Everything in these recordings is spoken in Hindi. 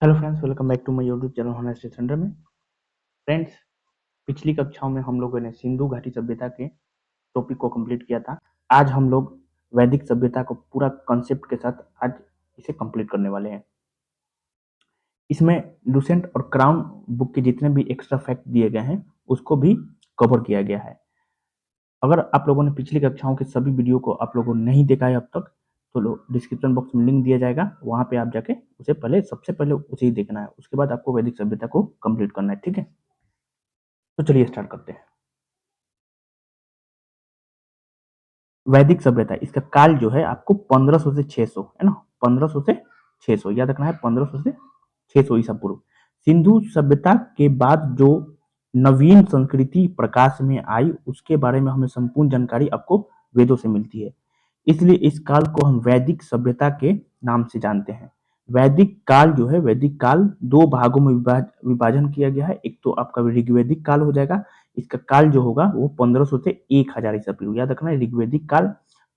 Hello friends, welcome back to my YouTube channel honesty centre में। फ्रेंड्स, पिछली कक्षाओं में हम लोगों ने सिंधु घाटी सभ्यता के टॉपिक को कंप्लीट किया था। आज हम लोग वैदिक सभ्यता को पूरा कॉन्सेप्ट के साथ आज इसे कंप्लीट करने वाले हैं। इसमें लुसेंट और क्राउन बुक के जितने भी एक्स्ट्रा फैक्ट दिए गए हैं उसको भी कवर किया गया है। अगर आप लोगों ने पिछली कक्षाओं के सभी वीडियो को आप लोगों ने नहीं देखा है अब तक, तो डिस्क्रिप्शन बॉक्स में लिंक दिया जाएगा, वहां पे आप जाके उसे सबसे पहले उसे ही देखना है। उसके बाद आपको वैदिक सभ्यता को कंप्लीट करना है, ठीक है। तो चलिए स्टार्ट करते हैं। वैदिक सभ्यता, इसका काल जो है आपको 1500 से 600 है ना, 1500 से 600 याद रखना है, 1500 से 600 ईसा पूर्व। सिंधु सभ्यता के बाद जो नवीन संस्कृति प्रकाश में आई उसके बारे में हमें संपूर्ण जानकारी आपको वेदों से मिलती है। इसलिए इस काल को हम वैदिक सभ्यता के नाम से जानते हैं। वैदिक काल जो है, वैदिक काल दो भागों में विभाजन किया गया है। एक तो आपका ऋग्वैदिक काल हो जाएगा, इसका काल जो होगा वो 1500 से 1000 ईसा पूर्व। याद रखना है, ऋग्वैदिक काल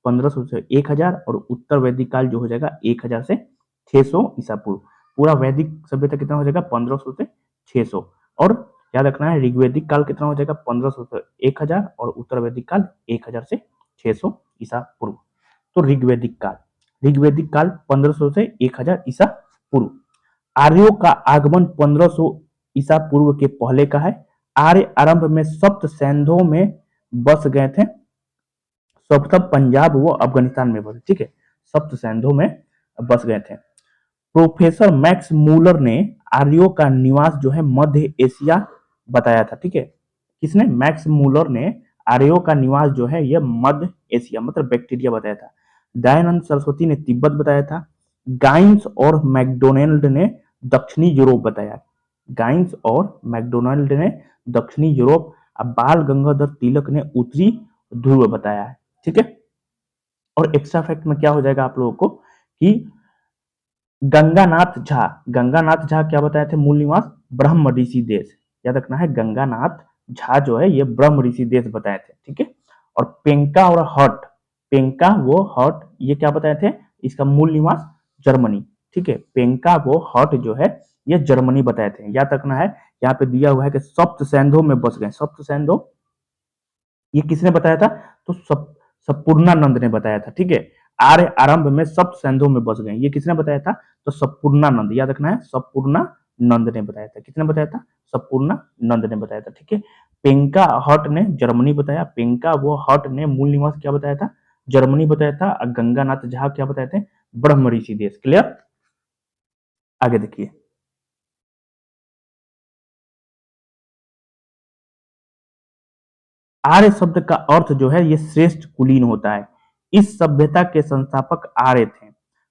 1500 से 1000 और उत्तर वैदिक काल जो हो जाएगा 1000 से 600 ईसा पूर्व। पूरा वैदिक सभ्यता कितना हो जाएगा, 1500 से 600। और याद रखना है, ऋग्वैदिक काल कितना हो जाएगा, 1500 से 1000 और उत्तर वैदिक काल 1000 से 600 ईसा पूर्व। तो ऋग्वैदिक काल 1500 से 1000 ईसा पूर्व। आर्यों का आगमन 1500 ईसा पूर्व के पहले का है। आर्य आरंभ में सप्त सैंधों में बस गए थे। सप्त पंजाब व अफगानिस्तान में बसे, ठीक है, सप्त सैंधों में बस गए थे। प्रोफेसर मैक्स मूलर ने आर्यों का निवास जो है मध्य एशिया बताया था, ठीक है। किसने? मैक्स मूलर ने आर्यों का निवास जो है यह मध्य एशिया मतलब बैक्टीरिया बताया था। दयानंद सरस्वती ने तिब्बत बताया था। गाइंस और मैकडोनाल्ड ने दक्षिणी यूरोप बताया। गाइंस और मैकडोनाल्ड ने दक्षिणी यूरोप, बाल गंगाधर तिलक ने उत्तरी ध्रुव बताया है, ठीक है। और एक्स्ट्रा फैक्ट में क्या हो जाएगा आप लोगों को कि गंगानाथ झा क्या बताए थे? मूल निवास ब्रह्म ऋषि देश। याद रखना है, गंगानाथ झा जो है ये ब्रह्म ऋषि देश बताए थे, ठीक है। और पेंका और हट, पेंका वो हट ये क्या बताए थे? इसका मूल निवास जर्मनी, ठीक है। पेंका वो हट जो है ये जर्मनी बताए थे। याद रखना है, यहाँ पे दिया हुआ है कि सप्त सैंधों में बस गए। सप्त सैंधो ये किसने बताया था? तो सपूर्णानंद ने बताया था, ठीक है। आर्य आरंभ में सप्त सैंधों में बस गए, ये किसने बताया था? तो सपूर्णानंद। याद रखना है, सपूर्णानंद ने बताया था। किसने बताया था? सपूर्णानंद ने बताया था, ठीक है। पेंका हट ने जर्मनी बताया। पेंका वो हट ने मूल निवास क्या बताया था? जर्मनी बताया था। गंगानाथ झा क्या बताए थे? ब्रह्म ऋषि देश। क्लियर? आगे देखिए। आर्य शब्द का अर्थ जो है ये श्रेष्ठ कुलीन होता है। इस सभ्यता के संस्थापक आर्य थे।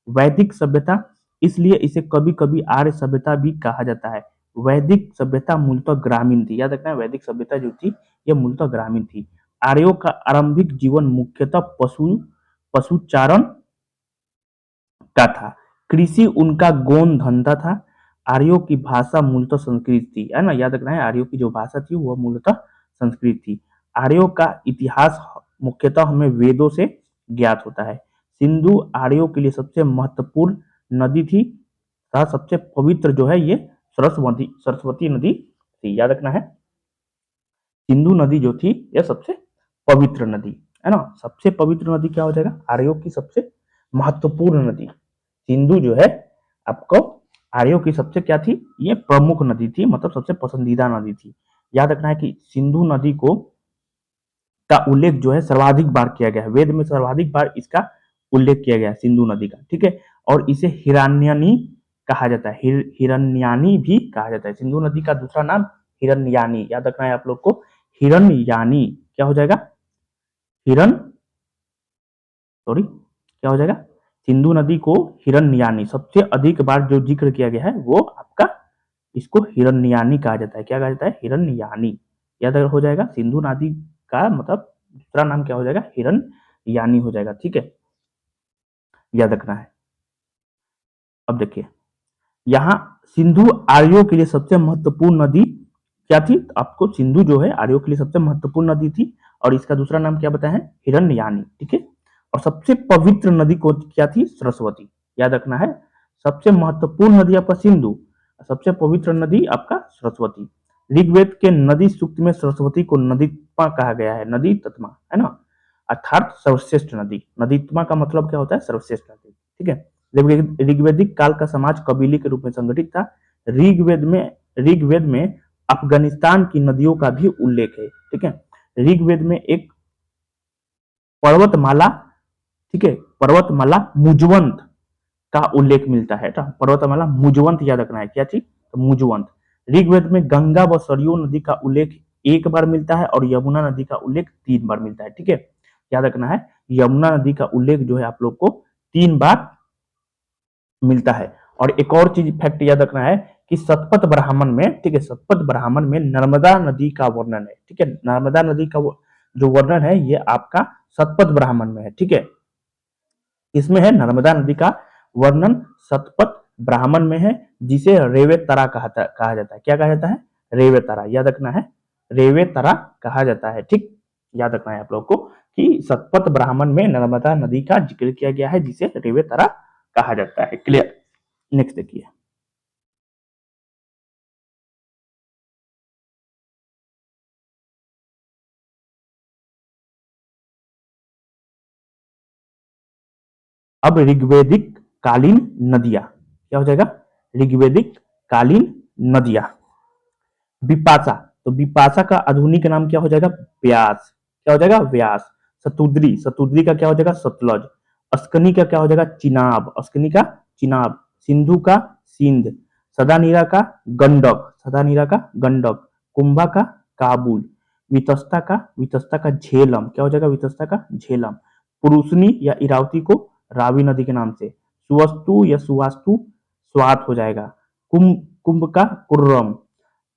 वैदिक सभ्यता, इसलिए इसे कभी कभी आर्य सभ्यता भी कहा जाता है। वैदिक सभ्यता मूलतः ग्रामीण थी। याद रखना है, वैदिक सभ्यता जो थी यह मूलतः ग्रामीण थी। आर्यों का आरंभिक जीवन मुख्यतः पशुचारण का था। कृषि उनका गौण धंधा था। आर्यों की भाषा मूलतः संस्कृत थी, है ना। याद रखना है, आर्यों की जो भाषा थी वह मूलतः संस्कृत थी। आर्यों का इतिहास मुख्यतः हमें वेदों से ज्ञात होता है। सिंधु आर्यों के लिए सबसे महत्वपूर्ण नदी थी तथा सबसे पवित्र जो है ये सरस्वती नदी थी। याद रखना है, सिंधु नदी जो थी यह सबसे पवित्र नदी, है ना। सबसे पवित्र नदी क्या हो जाएगा? आर्यों की सबसे महत्वपूर्ण नदी सिंधु जो है आपको आर्यों की सबसे क्या थी? ये प्रमुख नदी थी, मतलब सबसे पसंदीदा नदी थी। याद रखना है कि सिंधु नदी को का उल्लेख जो है सर्वाधिक बार किया गया है। वेद में सर्वाधिक बार इसका उल्लेख किया गया है सिंधु नदी का, ठीक है। और इसे हिरण्यनी कहा जाता है, हिरण्यानी भी कहा जाता है। सिंधु नदी का दूसरा नाम हिरण्यानी। याद रखना है आप लोग को, हिरण्यानी क्या हो जाएगा? हिरण सॉरी क्या हो जाएगा? सिंधु नदी को हिरण्यानी सबसे अधिक बार जो जिक्र किया गया है वो आपका इसको हिरण्यानी कहा जाता है। क्या कहा जाता है? हिरण्यानी। याद हो जाएगा, सिंधु नदी का मतलब दूसरा नाम क्या हो जाएगा? हिरण्यानी हो जाएगा, ठीक है। याद रखना है। अब देखिए, यहाँ सिंधु आर्यों के लिए सबसे महत्वपूर्ण नदी क्या थी? आपको सिंधु जो है आर्यों के लिए सबसे महत्वपूर्ण नदी थी और इसका दूसरा नाम क्या बताया है? हिरण्यानी, ठीक है। और सबसे पवित्र नदी को क्या थी? सरस्वती। याद रखना है, सबसे महत्वपूर्ण नदी आपका सिंधु, सबसे पवित्र नदी आपका सरस्वती। ऋग्वेद के नदी सूक्त में सरस्वती को नदीत्मा कहा गया है, नदी तत्मा, है ना, अर्थात सर्वश्रेष्ठ नदी। नदीत्मा का मतलब क्या होता है? सर्वश्रेष्ठ नदी। ठीक है। ऋग्वेदिक काल का समाज कबीले के रूप में संगठित था। ऋग्वेद में अफगानिस्तान की नदियों का भी उल्लेख है। ठीक है। ऋग्वेद में एक पर्वतमाला, ठीक है, पर्वतमाला मुजवंत का उल्लेख मिलता है। पर्वतमाला मुजवंत याद रखना है, क्या चीज? तो मुजवंत। ऋग्वेद में गंगा व सरयू नदी का उल्लेख एक बार मिलता है और यमुना नदी का उल्लेख 3 बार मिलता है। ठीक है, याद रखना है, यमुना नदी का उल्लेख जो है आप लोग को 3 बार मिलता है। और एक और चीज फैक्ट याद रखना है कि शतपथ ब्राह्मण में, ठीक है, शतपथ ब्राह्मण में नर्मदा नदी का वर्णन है। ठीक है, नर्मदा नदी का जो वर्णन है ये आपका शतपथ ब्राह्मण में है। ठीक है, इसमें है नर्मदा नदी का वर्णन शतपथ ब्राह्मण में है, जिसे रेवेतरा कहा जाता है। क्या कहा जाता है? रेवेतरा। याद रखना है, रेवेतरा कहा जाता है। ठीक, याद रखना है आप लोग को कि शतपथ ब्राह्मण में नर्मदा नदी का जिक्र किया गया है, जिसे रेवेतरा कहा जाता है। क्लियर? नेक्स्ट देखिए, अब ऋग्वेदिक कालीन नदियां क्या हो जाएगा? ऋग्वेदिक कालीन नदियां। विपाशा, तो विपाशा का आधुनिक नाम क्या हो जाएगा? व्यास। क्या हो जाएगा? व्यास। सतुद्री, सतुद्री का क्या हो जाएगा? सतलज। अस्कनी का क्या हो जाएगा? चिनाब, अस्कनी का चिनाब। सिंधु का सिंध। सदानीरा का गंडक, सदानीरा का गंडक। कुंभा का काबुल। वितस्ता का झेलम, क्या हो जाएगा? वितस्ता का झेलम। पुरुषनी या इरावती को रावी नदी के नाम से। सुवस्तु या सुवास्तु स्वात हो जाएगा। कुंभ का कुर्रम।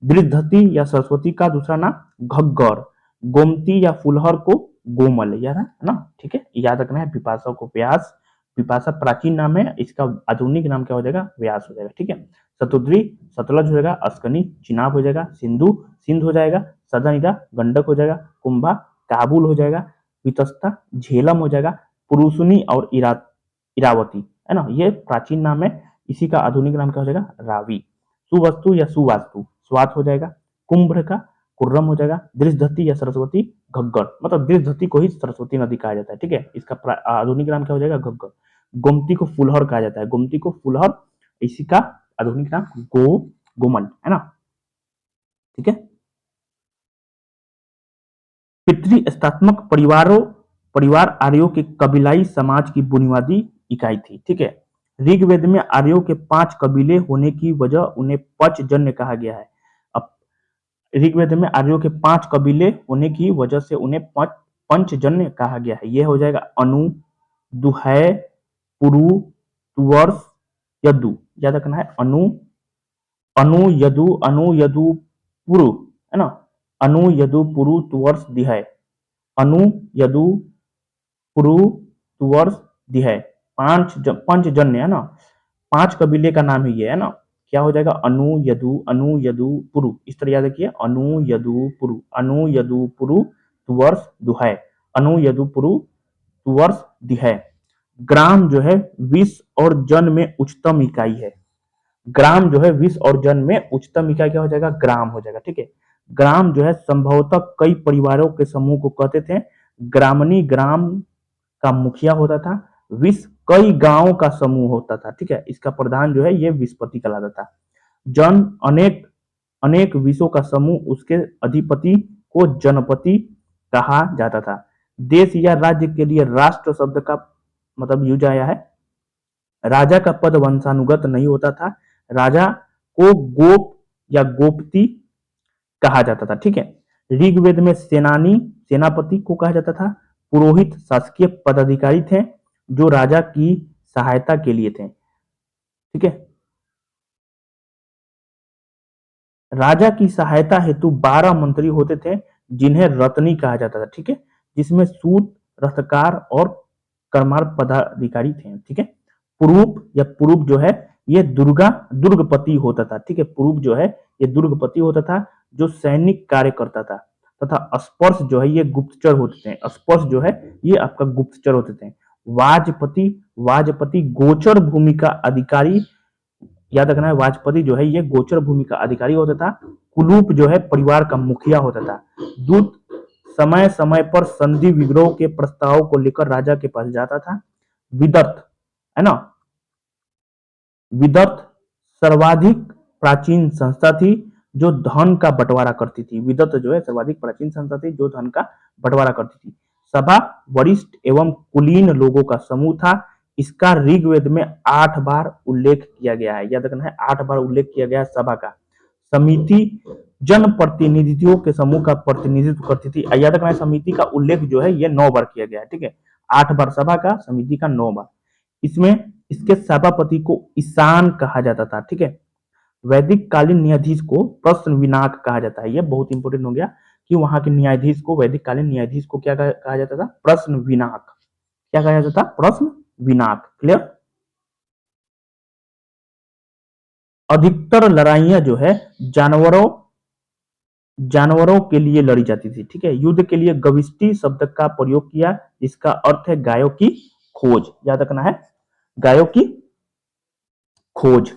दृढ़धति या सरस्वती का दूसरा नाम घग्गर। गोमती या फुलहर को गोमल, याद है ना? ठीक है, याद रखना है। विपाशा को व्यास, विपाशा प्राचीन नाम है, इसका आधुनिक नाम क्या हो जाएगा? व्यास हो जाएगा। ठीक है, सतुद्री सतलज हो जाएगा, अस्कनी चिनाब हो जाएगा, सिंधु सिंध हो जाएगा, सदानीरा गंडक हो जाएगा, कुंभा काबुल हो जाएगा, वितस्ता झेलम हो जाएगा, पुरुषनी और इरावती, है ना, ये प्राचीन नाम है, इसी का आधुनिक नाम क्या हो जाएगा? रावी। सुवस्तु या सुवास्तु स्वात हो जाएगा। कुंभ का कुर्रम हो जाएगा। दृढ़धति या सरस्वती घग्गर, मतलब दृढ़धति को ही सरस्वती नदी कहा जाता है। ठीक है, इसका आधुनिक नाम क्या हो जाएगा? घग्गर। गोमती को फुलहर कहा जाता है, गोमती को फुलहर, इसी का आधुनिक नाम गोमन, है ना? ठीक है। पितृस्तात्मक परिवार आर्यों के कबीलाई समाज की बुनियादी इकाई थी। ठीक है, ऋग्वेद में आर्यों के 5 कबीले होने की वजह उन्हें पंचजन्य कहा गया है। अब ऋग्वेद में आर्यों के 5 कबीले होने की वजह से उन्हें पंचजन्य कहा गया है। यह हो जाएगा अनु, दुहै, पुरु, तुवर्स, यदु। याद रखना है, अनु यदु पुरु, है ना, अनु यदु पुरु तुवर्स दिहै। अनु यदु पुरु तुवर्स दिहै। पंचजन्य, है ना, 5 कबीले का नाम ही ये है ना। क्या हो जाएगा? अनु यदु पुरु, इस तरह याद रखिए, अनु यदु पुरु तुवर्स दुहै। अनु यदु पुरु तुवर्स दिहै। ग्राम जो है विश्व और जन में उच्चतम इकाई है। ग्राम जो है विश्व और जन में उच्चतम इकाई क्या हो जाएगा? ग्राम हो जाएगा। ठीक है, ग्राम जो है संभवतः कई परिवारों के समूह को कहते थे। ग्रामनी ग्राम का मुखिया होता था। विश्व कई गांवों का समूह होता था। ठीक है, इसका प्रधान जो है ये विश्वपति कहलाता था। जन अनेक अनेक विषयों का समूह, उसके अधिपति को जनपति कहा जाता था। देश या राज्य के लिए राष्ट्र शब्द का मतलब यूज आया है। राजा का पद वंशानुगत नहीं होता था। राजा को गोप या गोपति कहा जाता था। ठीक है, ऋग्वेद में सेनानी सेनापति को कहा जाता था। पुरोहित शासकीय पदाधिकारी थे जो राजा की सहायता के लिए थे। ठीक है, राजा की सहायता हेतु 12 मंत्री होते थे जिन्हें रत्नी कहा जाता था। ठीक है, जिसमें सूत, रथकार और करमार पदाधिकारी थे। ठीक है, पुरूप या पुरूप जो है ये दुर्गपति होता था। ठीक है, पुरूप जो है ये दुर्गपति होता था जो सैनिक कार्य करता था। तथा स्पर्श जो है ये गुप्तचर होते थे। स्पर्श जो है ये आपका गुप्तचर होते थे। वाजपति वाजपति गोचर भूमि का अधिकारी याद रखना है, वाचस्पति जो है ये गोचर भूमि का अधिकारी होता था। कुलूप जो है परिवार का मुखिया होता था। दूत समय समय पर संधि विग्रह के प्रस्ताव को लेकर राजा के पास जाता था। विदर्थ है ना, विदर्थ सर्वाधिक प्राचीन संस्था थी जो धन का बंटवारा करती थी। विदर्थ जो है सर्वाधिक प्राचीन संस्था थी जो धन का बंटवारा करती थी। सभा वरिष्ठ एवं कुलीन लोगों का समूह था। इसका ऋग्वेद में 8 बार उल्लेख किया गया है। याद रखना है, 8 बार उल्लेख किया गया है सभा का। समिति जन प्रतिनिधियों के समूह का प्रतिनिधित्व करती थी। याद रखना है, समिति का उल्लेख जो है ये 9 बार किया गया है। ठीक है, 8 बार सभा का, समिति का 9 बार। इसमें इसके सभापति को ईशान कहा जाता था। ठीक है, वैदिक कालीन न्यायाधीश को प्रश्न विनाक कहा जाता है। यह बहुत इंपॉर्टेंट हो गया कि वहां के न्यायाधीश को, वैदिक कालीन न्यायाधीश को क्या कहा जाता था? प्रश्न विनाक। क्या कहा जाता था? प्रश्न विनाक। क्लियर? अधिकतर लड़ाइयां जो है जानवरों के लिए लड़ी जाती थी। ठीक है, युद्ध के लिए गविष्टि शब्द का प्रयोग किया, जिसका अर्थ है गायों की खोज। याद रखना है, गायों की खोज।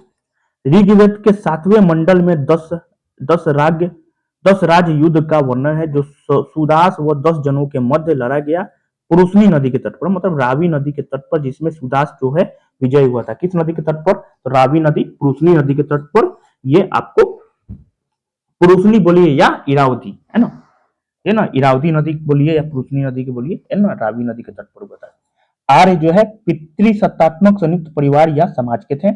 ऋग्वेद के 7वें मंडल में 10 राज युद्ध का वर्णन है जो सुदास व 10 जनों के मध्य लड़ा गया पुरुषनी नदी के तट पर, मतलब रावी नदी के तट पर, जिसमें सुदास जो है विजय हुआ था। किस नदी के तट पर? तो रावी नदी, पुरुषनी नदी के तट पर। ये आपको पुरुषनी बोलिए या इरावती, है ना, ये ना इरावती नदी बोलिए या पुरुषनी नदी के बोलिए, है ना, रावी नदी के तट पर हुआ था। आर्य जो है पितृसत्तात्मक संयुक्त परिवार या समाज के थे।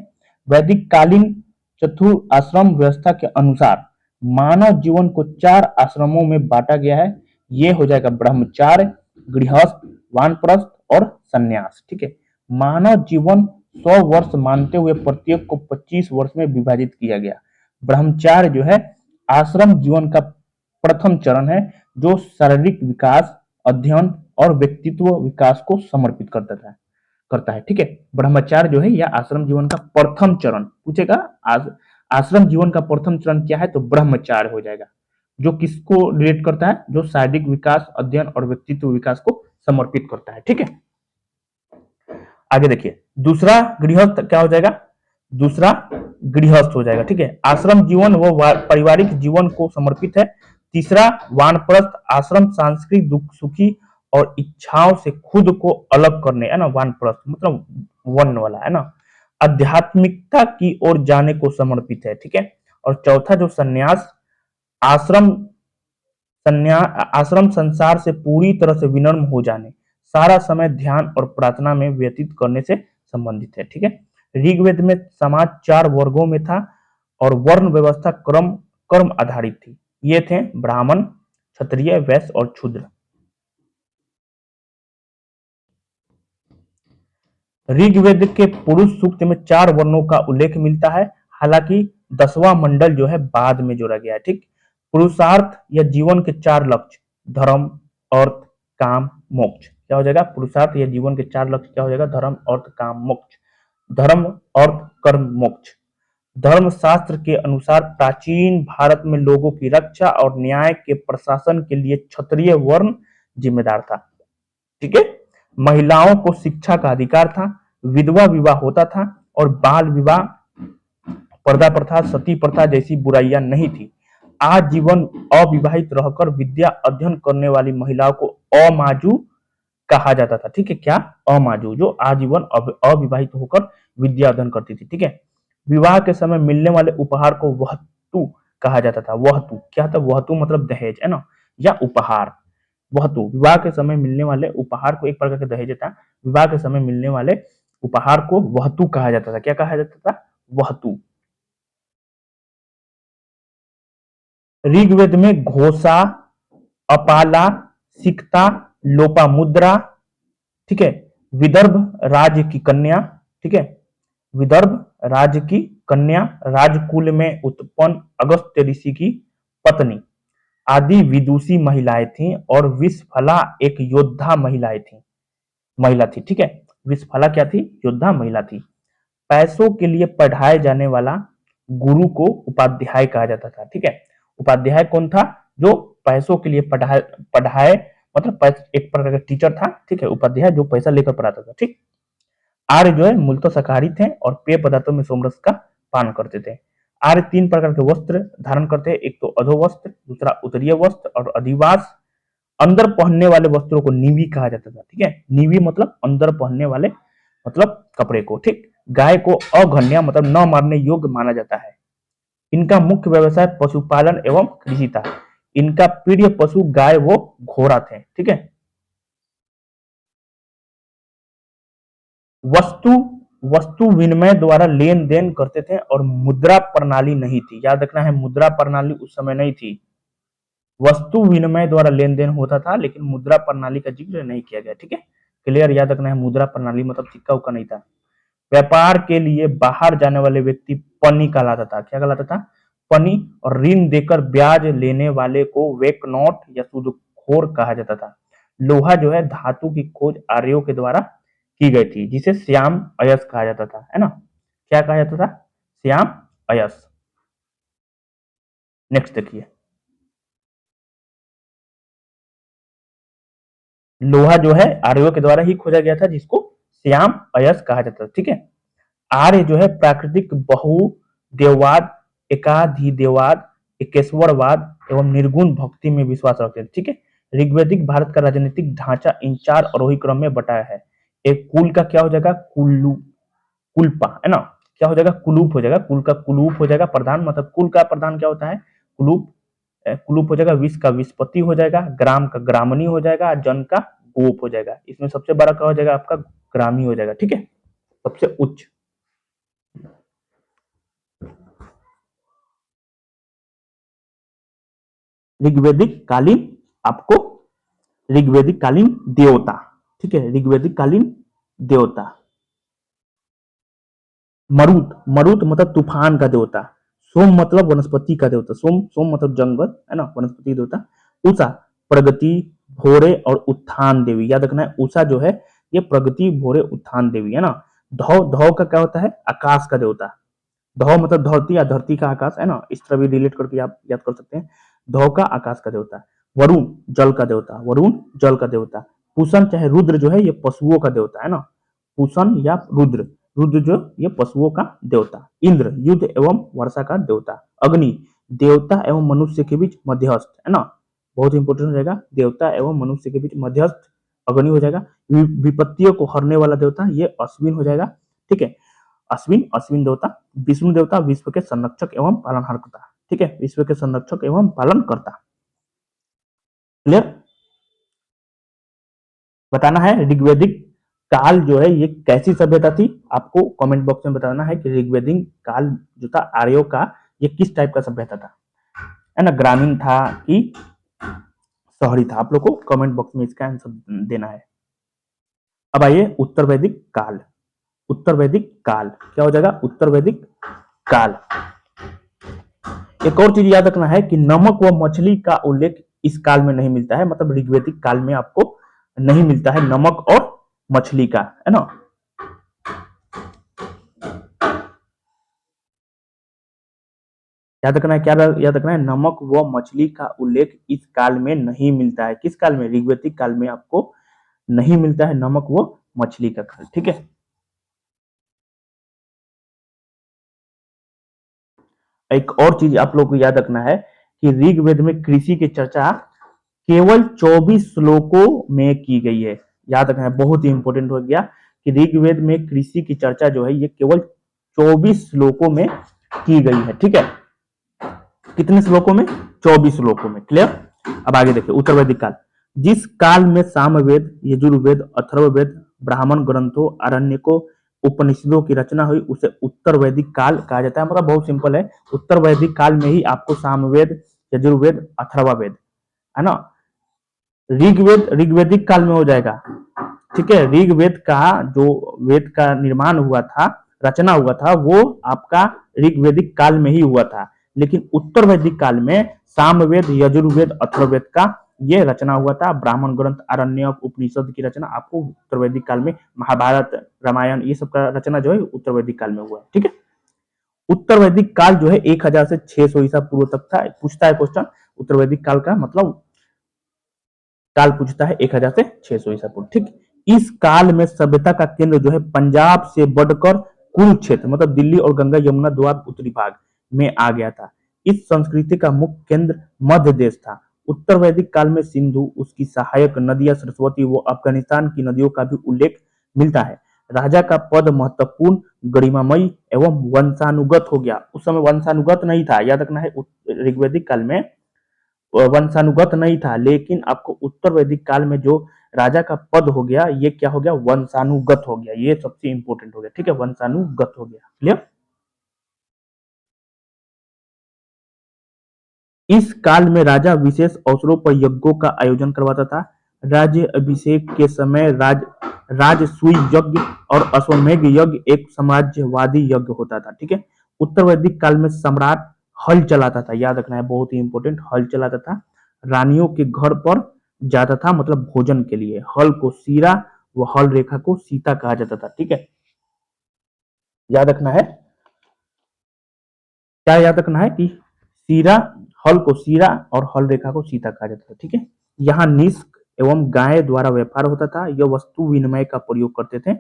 वैदिक कालीन चतुर आश्रम व्यवस्था के अनुसार मानव जीवन को 4 आश्रमों में बांटा गया है। ये हो जाएगा ब्रह्मचार्य, गृहस्थ, वानप्रस्थ और संन्यास। ठीक है, मानव जीवन 100 वर्ष मानते हुए प्रत्येक को 25 वर्ष में विभाजित किया गया। ब्रह्मचार्य जो है आश्रम जीवन का प्रथम चरण है जो शारीरिक विकास, अध्ययन और व्यक्तित्व विकास को समर्पित करता है। ठीक है, ब्रह्मचार्य जो है यह आश्रम जीवन का प्रथम चरण पूछेगा। आश्रम जीवन का प्रथम चरण क्या है? तो ब्रह्मचार्य हो जाएगा, जो किसको रिलेट करता है? जो शारीरिक विकास, अध्ययन और व्यक्तित्व विकास को समर्पित करता है। ठीक है, आगे देखिए, दूसरा गृहस्थ क्या हो जाएगा? दूसरा गृहस्थ हो जाएगा। ठीक है, आश्रम जीवन व पारिवारिक जीवन को समर्पित है। तीसरा वानप्रस्थ, आश्रम सांसारिक दुख सुखी और इच्छाओं से खुद को अलग करने, है ना, वानप्रस्थ मतलब वन वाला, है ना, आध्यात्मिकता की ओर जाने को समर्पित है। ठीक है, और चौथा जो संन्यास, आश्रम आश्रम संसार से पूरी तरह से विनम्र हो जाने, सारा समय ध्यान और प्रार्थना में व्यतीत करने से संबंधित है। ठीक है, ऋग्वेद में समाज 4 वर्गों में था और वर्ण व्यवस्था कर्म आधारित थी। ये थे ब्राह्मण, क्षत्रिय, वैश्य और शूद्र। ऋग्वेद के पुरुष सूक्त में 4 वर्णों का उल्लेख मिलता है, हालांकि 10वां मंडल जो है बाद में जोड़ा गया है। ठीक, पुरुषार्थ या जीवन के 4 लक्ष्य, धर्म, अर्थ, काम, मोक्ष। क्या हो जाएगा? पुरुषार्थ या जीवन के 4 लक्ष्य क्या हो जाएगा? धर्म, अर्थ, काम, मोक्ष। धर्म, अर्थ, कर्म, मोक्ष। धर्मशास्त्र के अनुसार प्राचीन भारत में लोगों की रक्षा और न्याय के प्रशासन के लिए क्षत्रिय वर्ण जिम्मेदार था। ठीक है, महिलाओं को शिक्षा का अधिकार था, विधवा विवाह होता था और बाल विवाह, पर्दा प्रथा, सती प्रथा जैसी बुराइयां नहीं थी। आजीवन अविवाहित रहकर विद्या अध्ययन करने वाली महिलाओं को अमाजू कहा जाता था। ठीक है, क्या? अमाजू, जो आजीवन अविवाहित होकर विद्या अध्ययन करती थी। ठीक है, विवाह के समय मिलने वाले उपहार को वहतु कहा जाता था। वहतु क्या था? वहतु मतलब दहेज, है ना, या उपहार। वहतु, विवाह के समय मिलने वाले उपहार को, एक प्रकार का दहेज था, विवाह के समय मिलने वाले उपहार को वहतु कहा जाता था। क्या कहा जाता था? वहतु। ऋग्वेद में घोषा, अपाला, सिकता, लोपामुद्रा, ठीक है, विदर्भ राज्य की कन्या, ठीक है, विदर्भ राज्य की कन्या, राजकुल में उत्पन्न अगस्त्य ऋषि की पत्नी आदि विदुषी महिलाएं थीं और विषफला एक योद्धा महिला थी। ठीक है, विषफला क्या थी? योद्धा महिला थी। पैसों के लिए पढ़ाए जाने वाला गुरु को उपाध्याय कहा जाता था। ठीक है, उपाध्याय कौन था? जो पैसों के लिए पढ़ाए मतलब एक प्रकार का टीचर था। ठीक है, उपाध्याय जो पैसा लेकर पढ़ाता था। ठीक, आर्य जो है मूलतः शाकाहारी थे और पेय पदार्थों में सोमरस का पान करते थे। आर्य 3 प्रकार के वस्त्र धारण करते हैं, एक तो अधोवस्त्र, दूसरा उत्तरीय वस्त्र और अधिवास। अंदर पहनने वाले वस्त्रों को नीवी कहा जाता था, ठीक है। नीवी मतलब अंदर पहनने वाले मतलब कपड़े को, ठीक। गाय को अघन्या मतलब न मारने योग्य माना जाता है। इनका मुख्य व्यवसाय पशुपालन एवं कृषि था। इनका प्रिय पशु गाय व घोड़ा थे, ठीक है। वस्तु वस्तु विनिमय द्वारा लेन देन करते थे और मुद्रा प्रणाली नहीं थी। याद रखना है, मुद्रा प्रणाली उस समय नहीं थी। वस्तु विनिमय द्वारा लेन देन होता था लेकिन मुद्रा प्रणाली का जिक्र नहीं किया गया, ठीक है। क्लियर, याद रखना है, मुद्रा प्रणाली मतलब सिक्का उक्का नहीं था। व्यापार के लिए बाहर जाने वाले व्यक्ति पनी कहलाता था। क्या कहलाता था? पनी। और ऋण देकर ब्याज लेने वाले को वेक नोट या सूदखोर कहा जाता था। लोहा जो है धातु की खोज आर्यों के द्वारा की गई थी, जिसे श्याम अयस कहा जाता था, है ना। क्या कहा जाता था? श्याम अयस। नेक्स्ट देखिए, लोहा जो है आर्यों के द्वारा ही खोजा गया था, जिसको श्याम अयस कहा जाता था, ठीक है। आर्य जो है प्राकृतिक बहुदेववाद, एकाधिदेववाद, एकेश्वरवाद एवं निर्गुण भक्ति में विश्वास रखते थे, ठीक है। ऋग्वैदिक भारत का राजनीतिक ढांचा इन 4 आरोही क्रम में बटाया है। एक कुल का क्या हो जाएगा? कुल्लू, कुलपा, है ना। क्या हो जाएगा? कुलूप हो जाएगा। कुल का कुलूप हो जाएगा। प्रधान मतलब कुल का प्रधान क्या होता है? कुलूप। कुलूप हो जाएगा। विश्व का विस्पति हो जाएगा। ग्राम का ग्रामणी हो जाएगा। जन का गोप हो जाएगा। इसमें सबसे बड़ा क्या हो जाएगा? आपका ग्रामी हो जाएगा, ठीक है, सबसे उच्च। ऋग्वैदिक कालीन आपको ऋग्वैदिक कालीन देवता, ठीक है, ऋग्वैदिक कालीन देवता। मरुत, मरुत मतलब तूफान का देवता। सोम मतलब वनस्पति का देवता। सोम, सोम मतलब जंगल, है ना, वनस्पति देवता। उषा प्रगति, भोरे और उत्थान देवी। याद रखना है, उषा जो है ये प्रगति, भोरे, उत्थान देवी, है ना। धौ, धौ का क्या होता है? आकाश का देवता। धौ मतलब धरती या धरती का आकाश, है ना, इस तरह भी रिलेट करके आप याद कर सकते हैं। धौ का आकाश का देवता। वरुण जल का देवता। वरुण जल का देवता। पूषण चाहे रुद्र जो है ये पशुओं का देवता, है ना। पूषण या रुद्र, रुद्र जो ये पशुओं का देवता। इंद्र युद्ध एवं वर्षा का देवता। अग्नि देवता एवं मनुष्य के बीच मध्यस्थ, है ना, बहुत इंपॉर्टेंट हो जाएगा। देवता एवं मनुष्य के बीच मध्यस्थ अग्नि हो जाएगा। विपत्तियों को हरने वाला देवता ये अश्विन हो जाएगा, ठीक है। अश्विन, अश्विन देवता। विष्णु देवता विश्व के संरक्षक एवं पालनहारकर्ता, ठीक है, विश्व के संरक्षक एवं पालनकर्ता। क्लियर? बताना है ऋग्वैदिक काल जो है ये कैसी सभ्यता थी। आपको कमेंट बॉक्स में बताना है कि ऋग्वैदिक काल जो था आर्यों का, ये किस टाइप का सभ्यता था, है ना, ग्रामीण था कि शहरी था। आप लोग को कमेंट बॉक्स में इसका आंसर देना है। अब आइए उत्तर वैदिक काल। उत्तर वैदिक काल क्या हो जाएगा? उत्तर वैदिक काल। एक और चीज याद रखना है कि नमक व मछली का उल्लेख इस काल में नहीं मिलता है, मतलब ऋग्वैदिक काल में आपको नहीं मिलता है नमक और मछली का, है ना। याद रखना है, क्या याद रखना है? नमक व मछली का उल्लेख इस काल में नहीं मिलता है। किस काल में? ऋग्वैदिक काल में आपको नहीं मिलता है नमक व मछली का काल, ठीक है। एक और चीज आप लोग को याद रखना है कि ऋग्वेद में कृषि की चर्चा केवल 24 श्लोकों में की गई है। याद रखना है, बहुत ही इंपॉर्टेंट हो गया कि ऋग्वेद में कृषि की चर्चा जो है ये केवल 24 श्लोकों में की गई है, ठीक है। कितने श्लोकों में? 24 श्लोकों में। क्लियर? अब आगे देखिए उत्तर वैदिक काल। जिस काल में सामवेद, यजुर्वेद, अथर्ववेद, ब्राह्मण ग्रंथों, आरण्यकों, उपनिषदों की रचना हुई उसे उत्तर वैदिक काल कहा जाता है। मतलब बहुत सिंपल है, उत्तर वैदिक काल में ही आपको सामवेद, यजुर्वेद, अथर्ववेद, है ना। ऋग्वेद ऋग्वैदिक काल में हो जाएगा, ठीक है। ऋग्वेद का जो वेद का निर्माण हुआ था, रचना हुआ था, वो आपका ऋग्वैदिक काल में ही हुआ था। लेकिन उत्तर वैदिक काल में सामवेद, यजुर्वेद, अथर्ववेद का ये रचना हुआ था। ब्राह्मण ग्रंथ, आरण्यक, उपनिषद की रचना आपको उत्तर वैदिक काल में, महाभारत, रामायण, ये सब का रचना जो है उत्तर वैदिक काल में हुआ है, ठीक है। उत्तर वैदिक काल जो है 1000 से 600 ईसा पूर्व तक था। पूछता है क्वेश्चन, उत्तर वैदिक काल का मतलब काल पूछता है 1000 से 600 ईसा पूर्व, ठीक। इस काल में सभ्यता का केंद्र जो है पंजाब से बढ़कर कुरुक्षेत्र मतलब दिल्ली और गंगा यमुना द्वार उत्तरी भाग में आ गया था। इस संस्कृति का मुख्य केंद्र मध्य देश था। उत्तर वैदिक काल में सिंधु, उसकी सहायक नदियां सरस्वती व अफगानिस्तान की नदियों का भी उल्लेख मिलता है। राजा का पद महत्वपूर्ण, गरिमामयी एवं वंशानुगत हो गया। उस समय वंशानुगत नहीं था, याद रखना है। ऋग्वैदिक काल में वंशानुगत नहीं था, लेकिन आपको उत्तर वैदिक काल में जो राजा का पद हो गया, ये क्या हो गया, वंशानुगत हो गया। ये सबसे इंपॉर्टेंट हो गया, ठीक है, वंशानुगत हो गया। क्लियर। इस काल में राजा विशेष अवसरों पर यज्ञों का आयोजन करवाता था। राज्य अभिषेक के समय राजसूय यज्ञ और अश्वमेध यज्ञ एक साम्राज्यवादी यज्ञ होता था, ठीक है। उत्तर वैदिक काल में सम्राट हल चलाता था, याद रखना है, बहुत ही इंपॉर्टेंट, हल चलाता था। रानियों के घर पर जाता था, मतलब भोजन के लिए। हल को सीरा व हल रेखा को सीता कहा जाता था, ठीक है। याद रखना है, क्या याद रखना है कि सीरा, हल को सीरा और हल रेखा को सीता कहा जाता था, ठीक है। यहाँ निष्क एवं गाय द्वारा व्यापार होता था। यह वस्तु विनिमय का प्रयोग करते थे।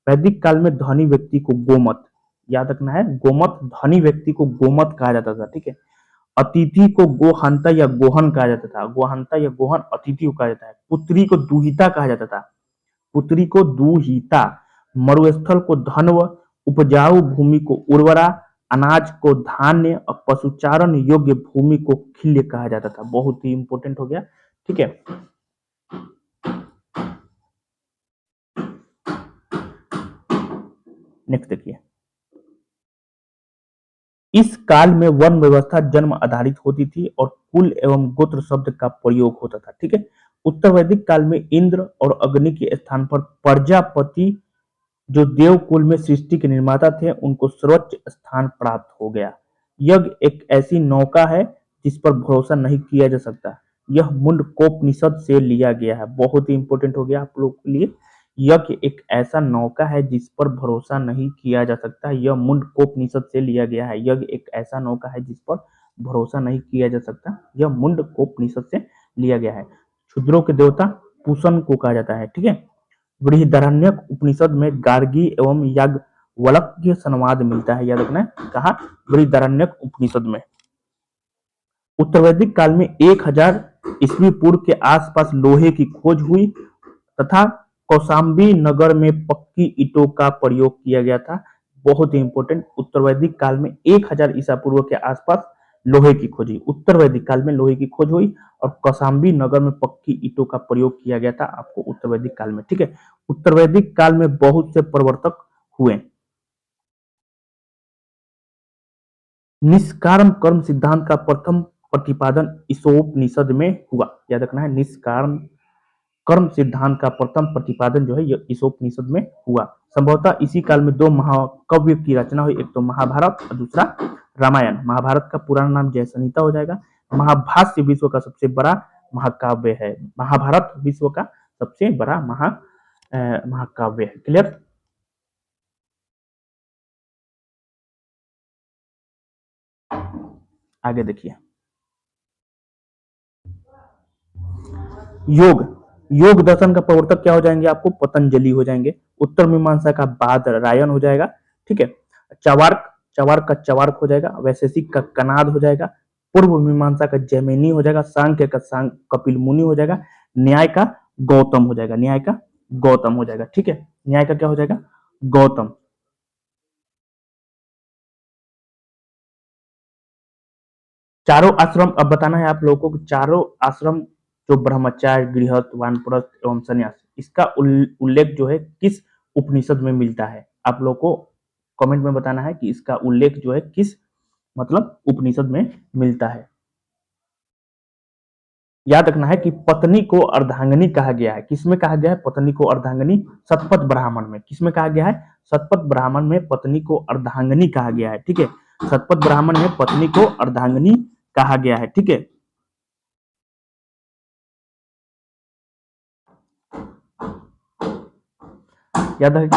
वैदिक काल में धनी व्यक्ति को गोमत, याद रखना है, गोमत, धनी व्यक्ति को गोमत कहा जाता था, ठीक है। अतिथि को गोहंता या गोहन कहा जाता था। गोहंता या गोहन अतिथि को कहा जाता है। पुत्री को दुहिता कहा जाता था। पुत्री को दुहिता। मरुस्थल को धनव, उपजाऊ भूमि को उर्वरा, अनाज को धान्य और पशुचारण योग्य भूमि को खिल्य कहा जाता था। बहुत ही इंपॉर्टेंट हो गया, ठीक है। नेक्स्ट देखिए, इस काल में वर्ण व्यवस्था जन्म आधारित होती थी और कुल एवं गोत्र शब्द का प्रयोग होता था, ठीक है। उत्तर वैदिक काल में इंद्र और अग्नि के स्थान पर प्रजापति, जो देवकुल में सृष्टि के निर्माता थे, उनको सर्वोच्च स्थान प्राप्त हो गया। यज्ञ एक ऐसी नौका है जिस पर भरोसा नहीं किया जा सकता। यह मुंडकोपनिषद से लिया गया है। बहुत ही इंपॉर्टेंट हो गया आप लोग के लिए। यज्ञ एक ऐसा नौका है जिस पर भरोसा नहीं किया जा सकता। यह मुंडकोपनिषद से लिया गया है। यज्ञ एक ऐसा नौका है जिस पर भरोसा नहीं किया जा सकता। यह मुंडकोपनिषद से लिया गया है। क्षुद्रों के देवता पूषण को कहा जाता है, ठीक है। बृहदारण्यक उपनिषद में गार्गी एवं याज्ञवल्क्य संवाद मिलता है, याद रखना है। कहा, बृहदारण्यक उपनिषद में। उत्तर वैदिक काल में 1000 ईस्वी पूर्व के आसपास लोहे की खोज हुई तथा कौशाम्बी नगर में पक्की ईंटों का प्रयोग किया गया था। बहुत ही इंपॉर्टेंट, उत्तर वैदिक काल में 1000 ईसा पूर्व के आसपास लोहे की खोज हुई। उत्तर वैदिक काल में लोहे की खोज हुई और कौशाम्बी नगर में पक्की ईंटों का प्रयोग किया गया था, आपको उत्तर वैदिक काल में, ठीक है। उत्तर वैदिक काल में बहुत से प्रवर्तक हुए। निष्काम कर्म सिद्धांत का प्रथम प्रतिपादन ईशोपनिषद में हुआ, याद रखना है। निष्काम कर्म सिद्धांत का प्रथम प्रतिपादन जो है ये ईशोपनिषद में हुआ। संभवतः इसी काल में दो महाकाव्य की रचना हुई, एक तो महाभारत और दूसरा रामायण। महाभारत का पुराना नाम जय संहिता हो जाएगा। महाभाष्य विश्व का सबसे बड़ा महाकाव्य है। महाभारत विश्व का सबसे बड़ा महाकाव्य है। क्लियर। आगे देखिए, योग। योग दर्शन का प्रवर्तक क्या हो जाएंगे, आपको पतंजलि हो जाएंगे। उत्तर मीमांसा का बादरायण हो जाएगा, ठीक है। चवार्क, चवार्क का चवार्क हो जाएगा। वैशेषिक का कनाद हो जाएगा। पूर्व मीमांसा का जैमिनी हो जाएगा। सांख्य का कपिल मुनि हो जाएगा। न्याय का गौतम हो जाएगा। न्याय का गौतम हो जाएगा, ठीक है। न्याय का क्या हो जाएगा, गौतम। चारों आश्रम अब बताना है आप लोगों को। चारों आश्रम जो ब्रह्मचार्य, गृहस्थ, वानप्रस्थ एवं संन्यास, इसका उल्लेख जो है किस उपनिषद में मिलता है, आप लोग को कमेंट में बताना है कि इसका उल्लेख जो है किस मतलब उपनिषद में मिलता है। याद रखना है कि पत्नी को अर्धांगिनी कहा गया है। किसमें कहा गया है पत्नी को अर्धांगिनी, शतपथ ब्राह्मण में। किसमें कहा गया है, शतपथ ब्राह्मण में पत्नी को अर्धांगिनी कहा गया है, ठीक है। शतपथ ब्राह्मण में पत्नी को अर्धांगिनी कहा गया है, ठीक है। याद है